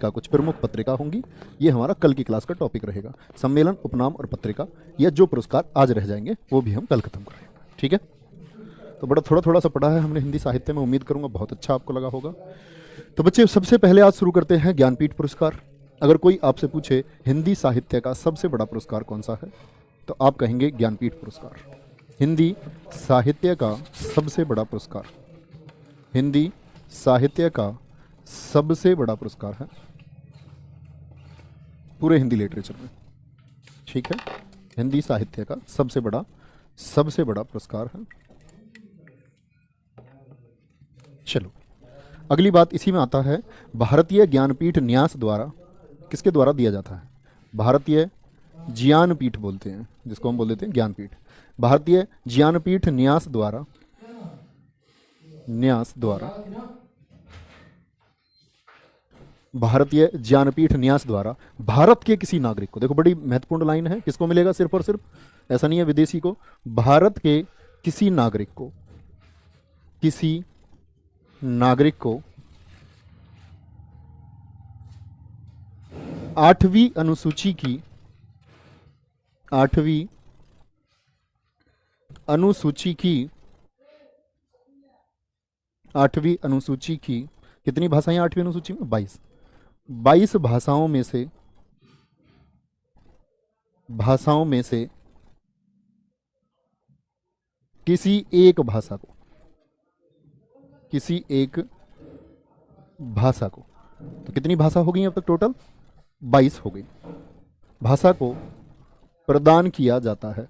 का कुछ प्रमुख पत्रिका होंगी। ये हमारा कल की क्लास का टॉपिक रहेगा। सम्मेलन, उपनाम और पत्रिका, या जो पुरस्कार आज रह जाएंगे वो भी हम कल खत्म करेंगे। ठीक है, तो बड़ा थोड़ा थोड़ा सा पढ़ा है हमने हिंदी साहित्य में, उम्मीद करूंगा बहुत अच्छा आपको लगा होगा। तो बच्चे सबसे पहले आज शुरू करते हैं ज्ञानपीठ पुरस्कार। अगर कोई आपसे पूछे हिंदी साहित्य का सबसे बड़ा पुरस्कार कौन सा है, तो आप कहेंगे ज्ञानपीठ पुरस्कार। हिंदी साहित्य का सबसे बड़ा पुरस्कार, हिंदी साहित्य का सबसे बड़ा पुरस्कार है पूरे हिंदी लिटरेचर में। ठीक है, हिंदी साहित्य का सबसे बड़ा पुरस्कार है। चलो अगली बात इसी में आता है, भारतीय ज्ञानपीठ न्यास द्वारा, किसके द्वारा दिया जाता है? भारतीय ज्ञानपीठ बोलते हैं जिसको हम बोल देते हैं ज्ञानपीठ। भारतीय ज्ञानपीठ न्यास द्वारा भारतीय ज्ञानपीठ न्यास द्वारा भारत के किसी नागरिक को, देखो बड़ी महत्वपूर्ण लाइन है, किसको मिलेगा? सिर्फ और सिर्फ, ऐसा नहीं है विदेशी को, भारत के किसी नागरिक को, किसी नागरिक को 8वीं अनुसूची की कितनी भाषाएं 8वीं अनुसूची में? 22 भाषाओं में से किसी एक भाषा को, तो कितनी भाषा हो गई अब तक? टोटल 22 हो गई। भाषा को प्रदान किया जाता है,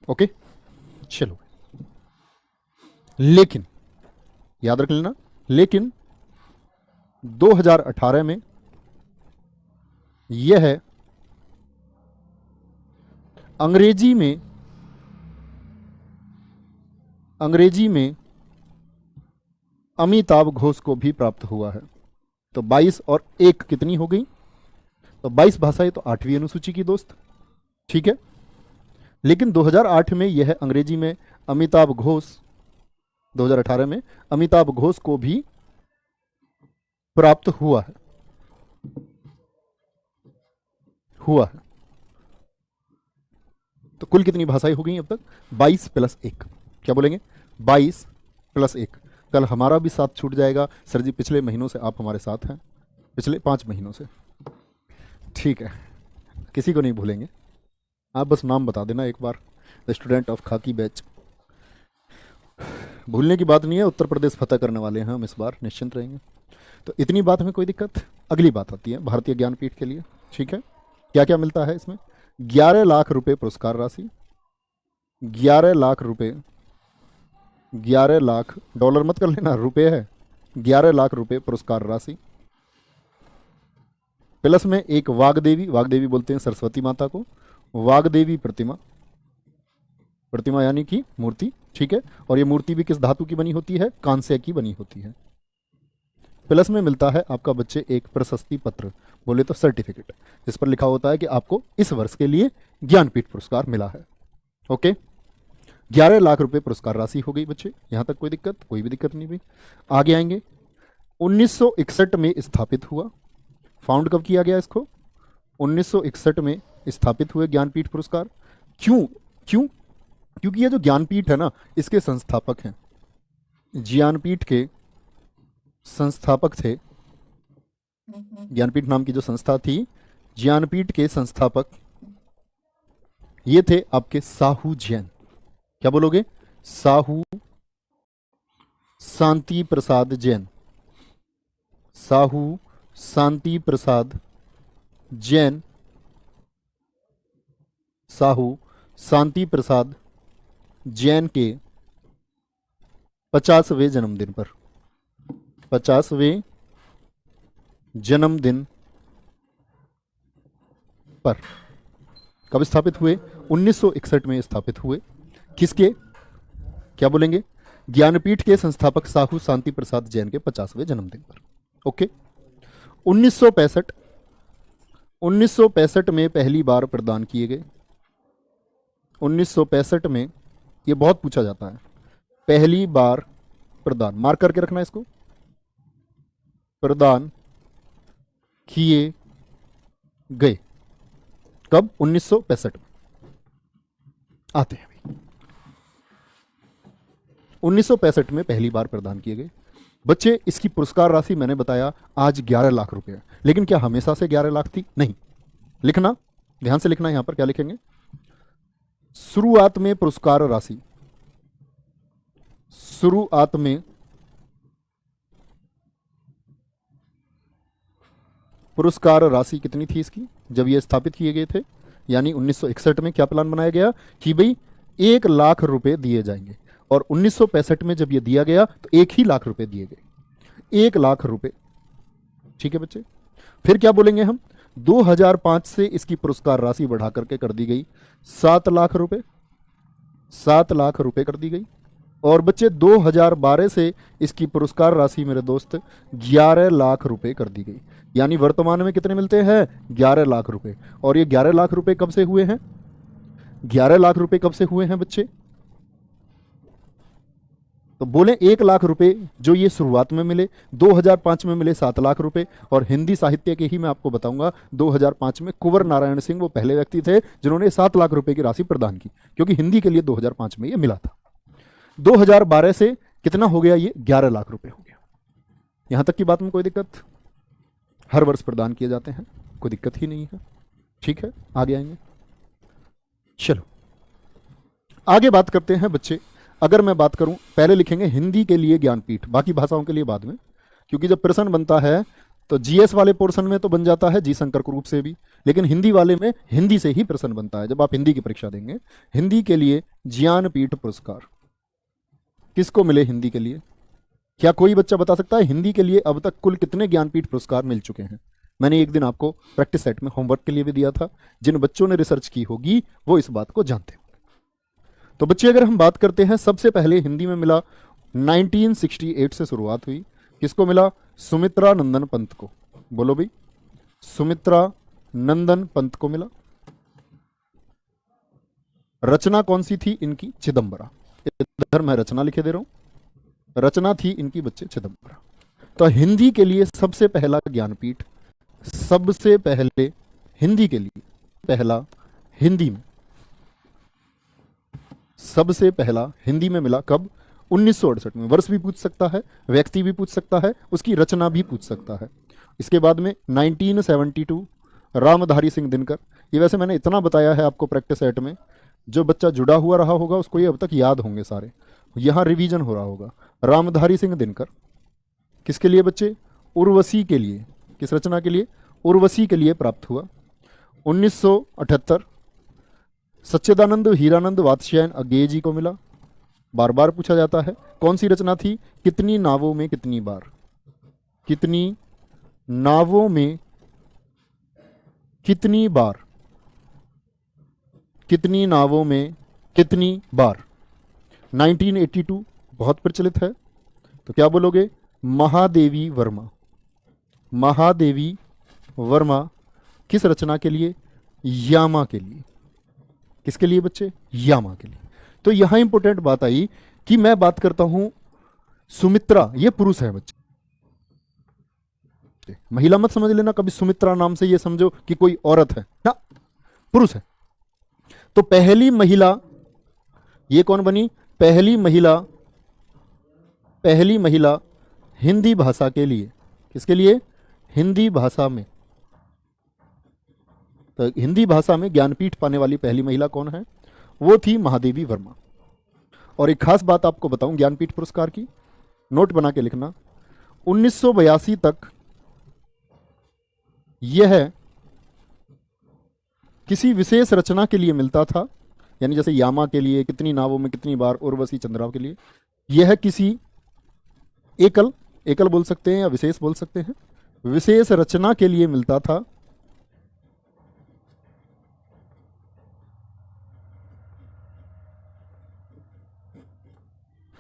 ओके। चलो, लेकिन याद रख लेना, लेकिन 2018 में यह अंग्रेजी में अमिताभ घोष को भी प्राप्त हुआ है। तो 22 और 1 कितनी हो गई? तो 22 भाषाएं तो 8वीं अनुसूची की दोस्त। ठीक है, लेकिन 2008 में यह अंग्रेजी में अमिताभ घोष, 2018 में अमिताभ घोष को भी प्राप्त हुआ है। तो कुल कितनी भाषाएं हो गई अब तक? 22 + 1। क्या बोलेंगे? 22 + 1। कल हमारा भी साथ छूट जाएगा। सर जी पिछले महीनों से आप हमारे साथ हैं, पिछले 5 महीनों से। ठीक है, किसी को नहीं भूलेंगे, आप बस नाम बता देना एक बार, द स्टूडेंट ऑफ खाकी बैच। भूलने की बात नहीं है, उत्तर प्रदेश फतह करने वाले हैं हम इस बार, निश्चिंत रहेंगे। तो इतनी बात में कोई दिक्कत? अगली बात आती है भारतीय ज्ञानपीठ के लिए। ठीक है, क्या क्या मिलता है इसमें? 11 लाख रुपए पुरस्कार राशि, 11 लाख रुपए, 11 लाख, डॉलर मत कर लेना, रुपए है, 11 लाख रुपए पुरस्कार राशि, प्लस में एक वाग्देवी बोलते हैं सरस्वती माता को, वाग्देवी प्रतिमा यानी कि मूर्ति। ठीक है, और ये मूर्ति भी किस धातु की बनी होती है? कांस्य की बनी होती है। प्लस में मिलता है आपका बच्चे एक प्रशस्ति पत्र, बोले तो सर्टिफिकेट, जिस पर लिखा होता है कि आपको इस वर्ष के लिए ज्ञानपीठ पुरस्कार मिला है। ओके, 11 लाख रुपए पुरस्कार राशि हो गई बच्चे। यहां तक कोई दिक्कत? कोई भी दिक्कत नहीं भाई। आगे आएंगे, 1961 में स्थापित हुआ। फाउंड कब किया गया इसको? 1961 में स्थापित हुए ज्ञानपीठ पुरस्कार। क्यों? क्योंकि ये जो ज्ञानपीठ है ना, इसके संस्थापक हैं, ज्ञानपीठ के संस्थापक थे, ज्ञानपीठ नाम की जो संस्था थी, ज्ञानपीठ के संस्थापक ये थे आपके साहू जैन। क्या बोलोगे? साहू शांति प्रसाद जैन, साहू शांति प्रसाद जैन, साहू शांति प्रसाद जैन के 50वें जन्मदिन पर, 50वें जन्मदिन पर कब स्थापित हुए? 1961 में स्थापित हुए। किसके? क्या बोलेंगे? ज्ञानपीठ के संस्थापक साहू शांति प्रसाद जैन के 50वें जन्मदिन पर। ओके, 1965 में पहली बार प्रदान किए गए। 1965 में ये बहुत पूछा जाता है। पहली बार प्रदान, मार्क करके रखना इसको, प्रदान किए गए कब? 1965 में। आते हैं अभी। 1965 में पहली बार प्रदान किए गए। बच्चे इसकी पुरस्कार राशि मैंने बताया आज 11 लाख रुपए है, लेकिन क्या हमेशा से 11 लाख थी? नहीं। लिखना, ध्यान से लिखना, यहां पर क्या लिखेंगे? शुरुआत में पुरस्कार राशि, शुरुआत में पुरस्कार राशि कितनी थी इसकी जब ये स्थापित किए गए थे? यानी 1961 में क्या प्लान बनाया गया कि भाई 1 लाख रुपए दिए जाएंगे, और 1965 में जब ये दिया गया तो 1 ही लाख रुपए दिए गए, 1 लाख रुपए। ठीक है बच्चे, फिर क्या बोलेंगे हम? 2005 से इसकी पुरस्कार राशि बढ़ा करके कर दी गई 7 लाख रुपए, 7 लाख रुपए कर दी गई। और बच्चे 2012 से इसकी पुरस्कार राशि मेरे दोस्त 11 लाख रुपए कर दी गई। यानी वर्तमान में कितने मिलते हैं? 11 लाख रुपए। और ये 11 लाख रुपए कब से हुए हैं? 11 लाख रुपए कब से हुए हैं बच्चे? तो बोले 1 लाख रुपए जो ये शुरुआत में मिले, 2005 में मिले 7 लाख रुपए। और हिंदी साहित्य के ही मैं आपको बताऊंगा, 2005 में कुंवर नारायण सिंह वो पहले व्यक्ति थे जिन्होंने 7 लाख रुपए की राशि प्रदान की, क्योंकि हिंदी के लिए 2005 में ये मिला था। 2012 से कितना हो गया? ये 11 लाख रुपए हो गया। यहां तक की बात में कोई दिक्कत? हर वर्ष प्रदान किए जाते हैं, कोई दिक्कत ही नहीं है। ठीक है, आगे आएंगे। चलो आगे बात करते हैं बच्चे। अगर मैं बात करूं, पहले लिखेंगे हिंदी के लिए ज्ञानपीठ, बाकी भाषाओं के लिए बाद में, क्योंकि जब प्रश्न बनता है तो जीएस वाले पोर्शन में तो बन जाता है जी शंकर ग्रुप से भी, लेकिन हिंदी वाले में हिंदी से ही प्रश्न बनता है जब आप हिंदी की परीक्षा देंगे। हिंदी के लिए ज्ञानपीठ पुरस्कार किसको मिले? हिंदी के लिए क्या कोई बच्चा बता सकता है हिंदी के लिए अब तक कुल कितने ज्ञानपीठ पुरस्कार मिल चुके हैं? मैंने एक दिन आपको प्रैक्टिस सेट में होमवर्क के लिए भी दिया था, जिन बच्चों ने रिसर्च की होगी वो इस बात को जानते होंगे। तो बच्चे अगर हम बात करते हैं, सबसे पहले हिंदी में मिला 1968 से शुरुआत हुई। किसको मिला? सुमित्रा नंदन पंत को। बोलो भाई, सुमित्रा नंदन पंत को मिला। रचना कौन सी थी इनकी? चिदंबरा। इधर मैं रचना लिखे दे रहा हूं, रचना थी इनकी बच्चे चिदंबरा। तो हिंदी के लिए सबसे पहला ज्ञानपीठ, सबसे पहले हिंदी के लिए पहला हिंदी में, सबसे पहला हिंदी में मिला कब? 1968 में। वर्ष भी पूछ सकता है, व्यक्ति भी पूछ सकता है, उसकी रचना भी पूछ सकता है। इसके बाद में 1972 रामधारी सिंह दिनकर। ये वैसे मैंने इतना बताया है आपको प्रैक्टिस सेट में, जो बच्चा जुड़ा हुआ रहा होगा उसको ये अब तक याद होंगे सारे, यहां रिवीजन हो रहा होगा। रामधारी सिंह दिनकर किसके लिए बच्चे? उर्वशी के लिए। किस रचना के लिए? उर्वशी के लिए प्राप्त हुआ। 1978 सच्चिदानंद हीरानंद वात्स्यायन अज्ञेय जी को मिला। बार बार पूछा जाता है, कौन सी रचना थी? कितनी नावों में कितनी बार, कितनी नावों में कितनी बार, कितनी नावों में कितनी बार। 1982 बहुत प्रचलित है, तो क्या बोलोगे? महादेवी वर्मा। महादेवी वर्मा किस रचना के लिए? यामा के लिए। किसके लिए बच्चे? यामा के लिए। तो यहां इंपॉर्टेंट बात आई कि मैं बात करता हूं सुमित्रा, ये पुरुष है बच्चे, महिला मत समझ लेना कभी, सुमित्रा नाम से ये समझो कि कोई औरत है ना, पुरुष है। तो पहली महिला ये कौन बनी? पहली महिला, पहली महिला हिंदी भाषा के लिए। किसके लिए? हिंदी भाषा में। तो हिंदी भाषा में ज्ञानपीठ पाने वाली पहली महिला कौन है? वो थी महादेवी वर्मा। और एक खास बात आपको बताऊं ज्ञानपीठ पुरस्कार की, नोट बना के लिखना। 1982 तक यह किसी विशेष रचना के लिए मिलता था, यानी जैसे यामा के लिए कितनी नावों में कितनी बार, उर्वशी चंद्रा के लिए यह किसी एकल, एकल बोल सकते हैं या विशेष बोल सकते हैं, विशेष रचना के लिए मिलता था।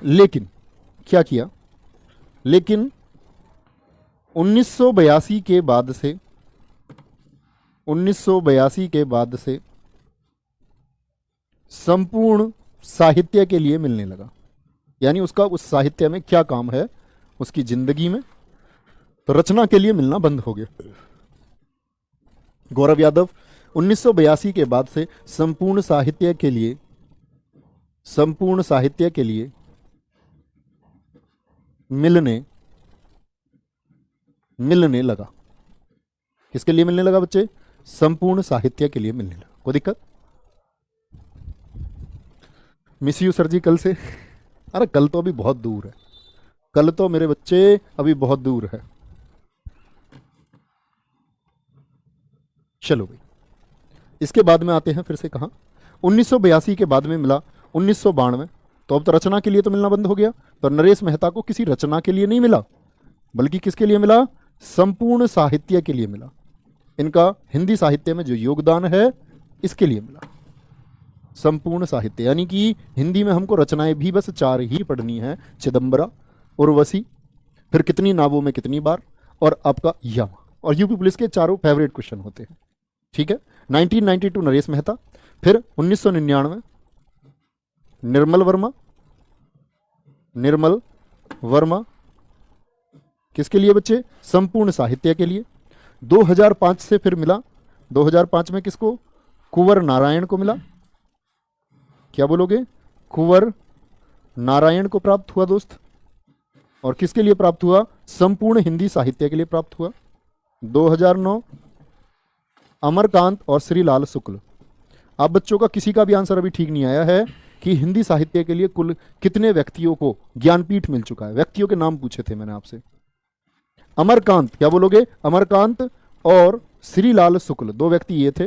लेकिन क्या किया? लेकिन 1982 के बाद से, 1982 के बाद से संपूर्ण साहित्य के लिए मिलने लगा, यानी उसका उस साहित्य में क्या काम है उसकी जिंदगी में, तो रचना के लिए मिलना बंद हो गया। गौरव यादव 1982 के बाद से संपूर्ण साहित्य के लिए मिलने लगा। किसके लिए मिलने लगा बच्चे? संपूर्ण साहित्य के लिए मिलने लगा। कोई दिक्कत? मिस यू सर जी कल से। अरे कल तो अभी बहुत दूर है, कल तो मेरे बच्चे अभी बहुत दूर है। चलो भाई, इसके बाद में आते हैं फिर से कहां, 1982 के बाद में मिला 1992। तो अब तो रचना के लिए तो मिलना बंद हो गया। तो नरेश मेहता को किसी रचना के लिए नहीं मिला, बल्कि किसके लिए मिला? संपूर्ण साहित्य के लिए मिला। इनका हिंदी साहित्य में जो योगदान है इसके लिए मिला। संपूर्ण साहित्य यानी कि हिंदी में हमको रचनाएं भी बस 4 ही पढ़नी है, चिदंबरा, उर्वशी, फिर कितनी नावों में कितनी बार, और आपका यामा। और यूपी पुलिस के चारों फेवरेट क्वेश्चन होते हैं। ठीक है। 1992 नरेश मेहता, फिर 1999 निर्मल वर्मा किसके लिए बच्चे? संपूर्ण साहित्य के लिए। 2005 से फिर मिला, 2005 में किसको? कुंवर नारायण को मिला। क्या बोलोगे? कुंवर नारायण को प्राप्त हुआ दोस्त। और किसके लिए प्राप्त हुआ? संपूर्ण हिंदी साहित्य के लिए प्राप्त हुआ। 2009 अमरकांत और श्रीलाल शुक्ल। आप बच्चों का किसी का भी आंसर अभी ठीक नहीं आया है कि हिंदी साहित्य के लिए कुल कितने व्यक्तियों को ज्ञानपीठ मिल चुका है। व्यक्तियों के नाम पूछे थे मैंने आपसे। अमरकांत, क्या बोलोगे? अमरकांत और श्रीलाल शुक्ल 2 व्यक्ति ये थे।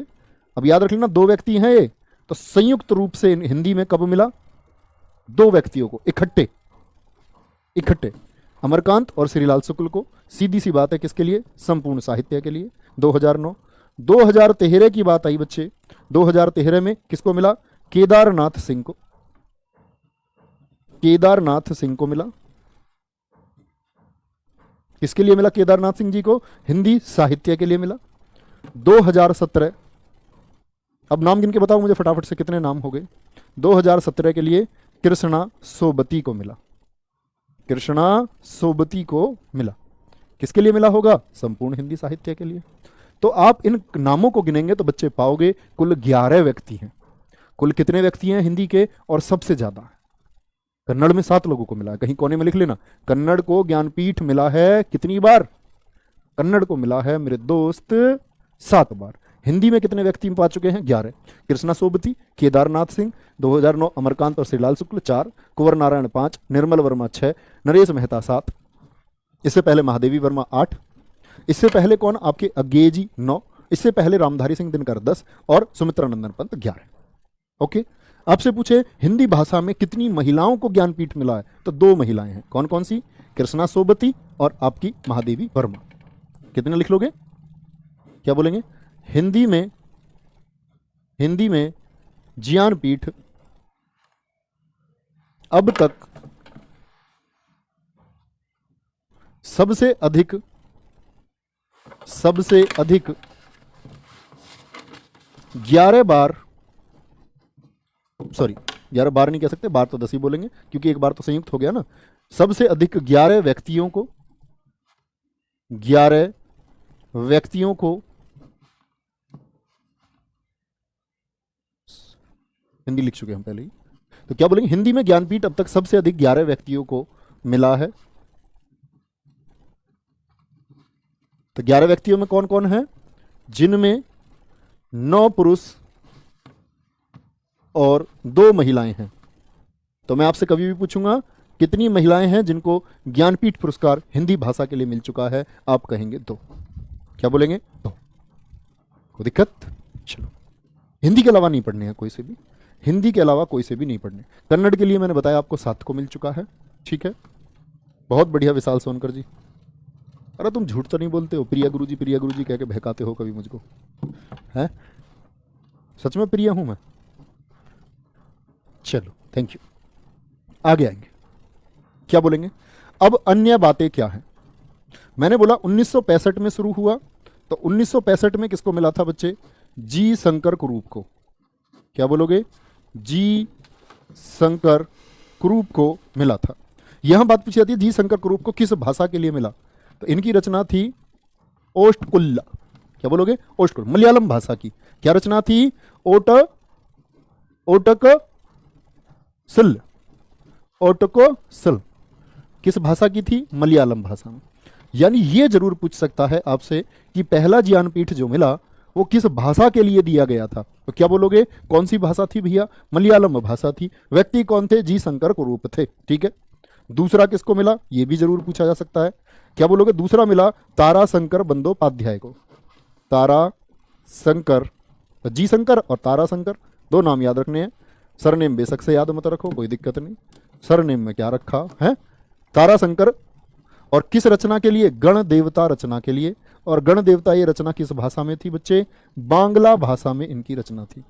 अब याद रख लेना 2 व्यक्ति हैं ये, तो संयुक्त रूप से हिंदी में कब मिला? 2 व्यक्तियों को इकट्ठे अमरकांत और श्रीलाल शुक्ल को। सीधी सी बात है, किसके लिए? संपूर्ण साहित्य के लिए। 2009 2013 की बात आई बच्चे। 2013 में किसको मिला? केदारनाथ सिंह को मिला। किसके लिए मिला केदारनाथ सिंह जी को? हिंदी साहित्य के लिए मिला। 2017, अब नाम गिन के बताओ मुझे फटाफट से, कितने नाम हो गए? 2017 के लिए कृष्णा सोबती को मिला। किसके लिए मिला होगा? संपूर्ण हिंदी साहित्य के लिए। तो आप इन नामों को गिनेंगे तो बच्चे पाओगे कुल 11 व्यक्ति हैं। कुल कितने व्यक्ति हैं हिंदी के? और सबसे ज्यादा है कन्नड़ में 7 लोगों को मिला है। कहीं कोने में लिख लेना, कन्नड़ को ज्ञानपीठ मिला है कितनी बार? कन्नड़ को मिला है मेरे दोस्त 7 बार। हिंदी में कितने व्यक्ति पा चुके हैं? 11। कृष्णा सोबती, केदारनाथ सिंह 2009, अमरकांत और श्रीलाल शुक्ल 4, कुंवर नारायण 5, निर्मल वर्मा 6, नरेश मेहता 7, इससे पहले महादेवी वर्मा 8, इससे पहले कौन? आपके अज्ञेयजी 9, इससे पहले रामधारी सिंह दिनकर 10 और सुमित्रानंदन पंत 11। ओके। आपसे पूछे हिंदी भाषा में कितनी महिलाओं को ज्ञानपीठ मिला है, तो 2 महिलाएं हैं। कौन कौन सी? कृष्णा सोबती और आपकी महादेवी वर्मा। कितने लिख लोगे? क्या बोलेंगे? हिंदी में ज्ञानपीठ अब तक सबसे अधिक 11 बार, सॉरी 11 बार नहीं कह सकते, बार तो 10 ही बोलेंगे क्योंकि एक बार तो संयुक्त हो गया ना। सबसे अधिक 11 व्यक्तियों को हिंदी लिख चुके हम पहले ही। तो क्या बोलेंगे? हिंदी में ज्ञानपीठ अब तक सबसे अधिक 11 व्यक्तियों को मिला है। तो 11 व्यक्तियों में कौन कौन है? जिनमें 9 पुरुष और 2 महिलाएं हैं। तो मैं आपसे कभी भी पूछूंगा कितनी महिलाएं हैं जिनको ज्ञानपीठ पुरस्कार हिंदी भाषा के लिए मिल चुका है? आप कहेंगे 2। क्या बोलेंगे? 2। कोई दिक्कत? चलो, हिंदी के अलावा नहीं पढ़ने हैं कोई से भी, हिंदी के अलावा कोई से भी नहीं पढ़ने। कन्नड़ के लिए मैंने बताया आपको 7 को मिल चुका है। ठीक है, बहुत बढ़िया विशाल सोनकर जी। अरे तुम झूठ तो नहीं बोलते हो? प्रिया गुरुजी कह के बहकाते हो कभी मुझको, है? सच में प्रिया हूं मैं। चलो, थैंक यू। आगे आएंगे, क्या बोलेंगे? अब अन्य बातें क्या है? मैंने बोला 1965 में शुरू हुआ, तो 1965 में किसको मिला था बच्चे? जी शंकर कुरूप को। क्या बोलोगे? जी शंकर कुरूप को मिला था। यहां बात पूछी जाती है जी शंकर कुरूप को किस भाषा के लिए मिला, तो इनकी रचना थी ओष्ठकुल्ला। क्या बोलोगे? ओष्ठकुल्ला, मलयालम भाषा की क्या रचना थी? ओटकसिल। ओटकसिल किस भाषा की थी? मलयालम भाषा में। यानी ये जरूर पूछ सकता है आपसे कि पहला ज्ञानपीठ जो मिला वो किस भाषा के लिए दिया गया था, तो क्या बोलोगे? कौन सी भाषा थी भैया? मलयालम भाषा थी। व्यक्ति कौन थे? जी शंकर कुरूप थे। ठीक है। दूसरा किसको मिला? ये भी जरूर पूछा जा सकता है। क्या बोलोगे? दूसरा मिला तारा शंकर बंदोपाध्याय को। तारा शंकर, जी शंकर और तारा शंकर दो नाम याद रखने हैं। सरनेम बेशक से याद मत रखो, कोई दिक्कत नहीं। सरनेम में क्या रखा है? तारा शंकर। और किस रचना के लिए? गण देवता रचना के लिए। और गण देवता ये रचना किस भाषा में थी बच्चे? बांग्ला भाषा में इनकी रचना थी।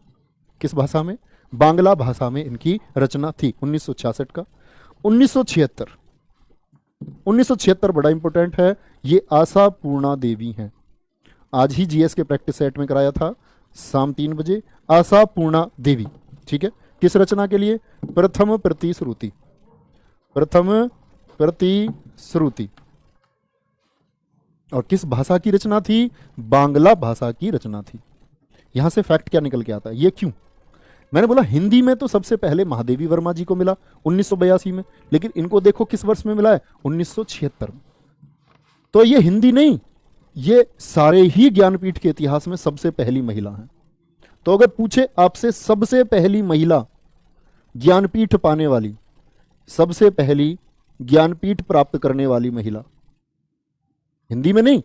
किस भाषा में? बांग्ला भाषा में इनकी रचना थी। 1966 का। 1976 बड़ा इंपॉर्टेंट है। ये आशा पूर्णा देवी हैं। आज ही जीएस के प्रैक्टिस सेट में कराया था शाम 3 बजे। आशा पूर्णा देवी। ठीक है। किस रचना के लिए? प्रथम प्रतिश्रुति। प्रथम प्रतिश्रुति। और किस भाषा की रचना थी? बांग्ला भाषा की रचना थी। यहां से फैक्ट क्या निकल के आता है? ये क्यों? मैंने बोला हिंदी में तो सबसे पहले महादेवी वर्मा जी को मिला 1982 में, लेकिन इनको देखो किस वर्ष में मिला है? 1976 में। तो ये हिंदी नहीं, ये सारे ही ज्ञानपीठ के इतिहास में सबसे पहली महिला हैं। तो अगर पूछे आपसे सबसे पहली महिला ज्ञानपीठ पाने वाली, सबसे पहली ज्ञानपीठ प्राप्त करने वाली महिला, हिंदी में नहीं,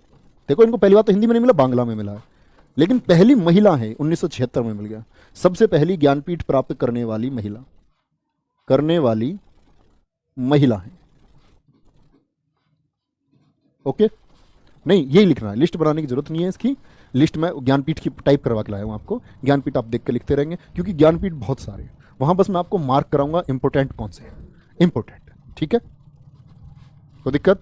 देखो इनको पहली बार तो हिंदी में नहीं मिला, बांग्ला में मिला है, लेकिन पहली महिला है 1976 में मिल गया। सबसे पहली ज्ञानपीठ प्राप्त करने वाली महिला है। ओके, नहीं यही लिखना है, लिस्ट बनाने की जरूरत नहीं है इसकी। लिस्ट में ज्ञानपीठ की टाइप करवा के लाया हूं आपको। ज्ञानपीठ आप देख के लिखते रहेंगे क्योंकि ज्ञानपीठ बहुत सारे हैं वहां, बस मैं आपको मार्क कराऊंगा इंपोर्टेंट कौन से हैं। इंपोर्टेंट, ठीक है, कोई दिक्कत?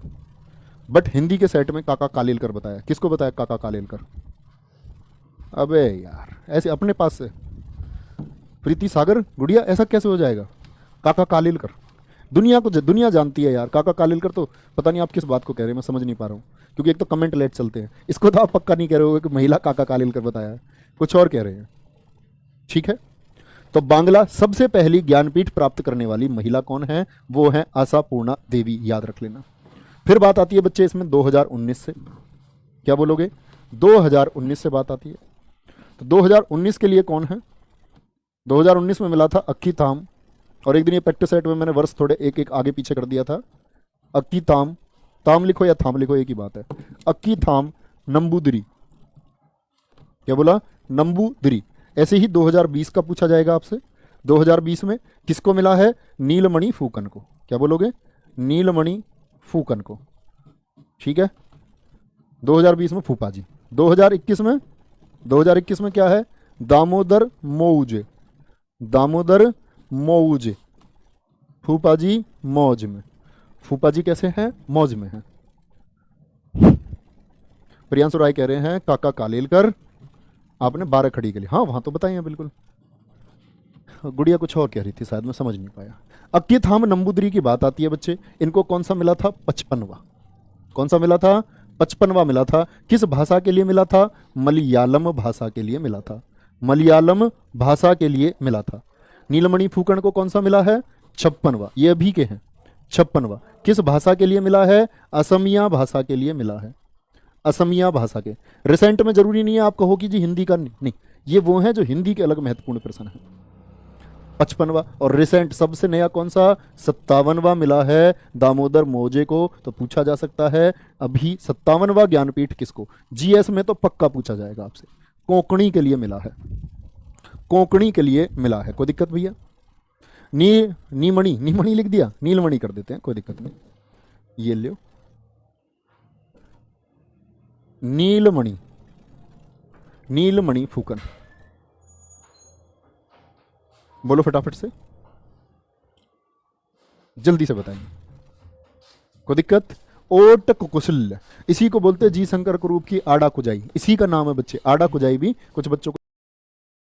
बट हिंदी के सेट में काका कालेलकर बताया। किसको बताया? काका कालेलकर। अबे यार ऐसे अपने पास से प्रीति सागर गुड़िया, ऐसा कैसे हो जाएगा? काका कालेलकर दुनिया जानती है यार। काका कालेलकर तो पता नहीं आप किस बात को कह रहे हैं, मैं समझ नहीं पा रहा हूँ, क्योंकि एक तो कमेंट लेट चलते हैं। इसको तो आप पक्का नहीं कह रहे हो कि महिला काका कालेलकर बताया है, कुछ और कह रहे हैं। ठीक है, तो बांग्ला सबसे पहली ज्ञानपीठ प्राप्त करने वाली महिला कौन है? वो है आशा पूर्णा देवी, याद रख लेना। फिर बात आती है बच्चे इसमें 2019 से। क्या बोलोगे? 2019 से बात आती है। तो 2019 के लिए कौन है? 2019 में मिला था अक्की थाम, और एक दिन ये प्रैक्टिस सेट में मैंने वर्ष थोड़े एक एक आगे पीछे कर दिया था। अक्की थाम, ताम लिखो या थाम लिखो एक ही बात है। अक्की थाम नंबूदिरी। क्या बोला? नंबूदिरी। ऐसे ही 2020 का पूछा जाएगा आपसे। 2020 में किसको मिला है? नीलमणि फूकन को। क्या बोलोगे? नीलमणि फूकन को। ठीक है, 2020 में फूफा जी। 2021 में क्या है? दामोदर मौजे। दामोदर मौजे। फूफा जी मौज में। फूफा जी कैसे हैं? मौज में हैं। प्रियांशु राय कह रहे हैं काका कालेलकर। आपने 12 खड़ी के लिए, हाँ वहां तो बताइए बिल्कुल। गुड़िया कुछ और कह रही थी, शायद मैं समझ नहीं पाया। अक्की थाम नंबूदरी की बात आती है बच्चे। इनको कौन सा मिला था? 55वां। कौन सा मिला था? 55वां मिला था। किस भाषा के लिए मिला था? मलयालम भाषा के लिए मिला था। मलयालम भाषा के लिए मिला था। नीलमणि फूकन को कौन सा मिला है? 56वां। ये अभी के हैं। 56वां किस भाषा के लिए मिला है? असमिया भाषा के लिए मिला है। असमिया भाषा के। रिसेंट में जरूरी नहीं है आप कहो कि जी हिंदी का नहीं, ये वो हैं जो हिंदी के अलग महत्वपूर्ण प्रश्न है। 55वां। और रिसेंट सबसे नया कौन सा? 57वां मिला है दामोदर मौजे को। तो पूछा जा सकता है अभी 57वां ज्ञानपीठ किसको? जीएस में तो पक्का पूछा जाएगा आपसे। कोंकणी के लिए मिला है। कोंकणी के लिए मिला है। कोई दिक्कत भैया? नीमणि लिख दिया, नीलमणि कर देते हैं, कोई दिक्कत नहीं। ये लो नीलमणि, नीलमणि फूकन। बोलो फटाफट से, जल्दी से बताइए, कोई दिक्कत? ओटक कुशल, इसी को बोलते हैं जी शंकर कुरूप की आड़ा कुजाई। इसी का नाम है बच्चे, आड़ा कुजाई भी कुछ बच्चों को